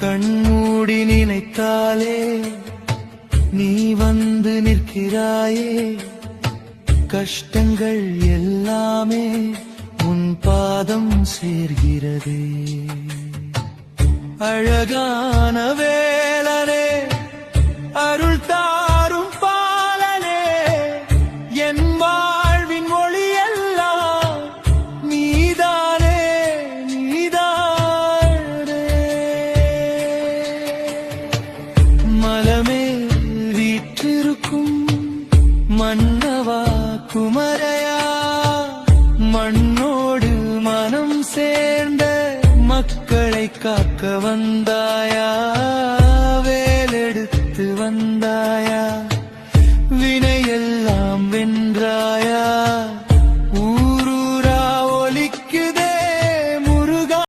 கண்மூடி நினைத்தாலே நீ வந்து நிற்கிறாயே, கஷ்டங்கள் எல்லாமே உன் பாதம் சேர்கிறதே. அழகான வேலனே, அருள் தாரும் பாலனே, என் வாழ்வின் மொழியெல்லாம் நீதானே நீதானே. மலமே வீற்றிருக்கும் மன்னவா குமரையா, மண்ணோடு மனம் சேர்ந்த மக்களை காக்க வந்தாயா, வேலெடுத்து வந்தாயா.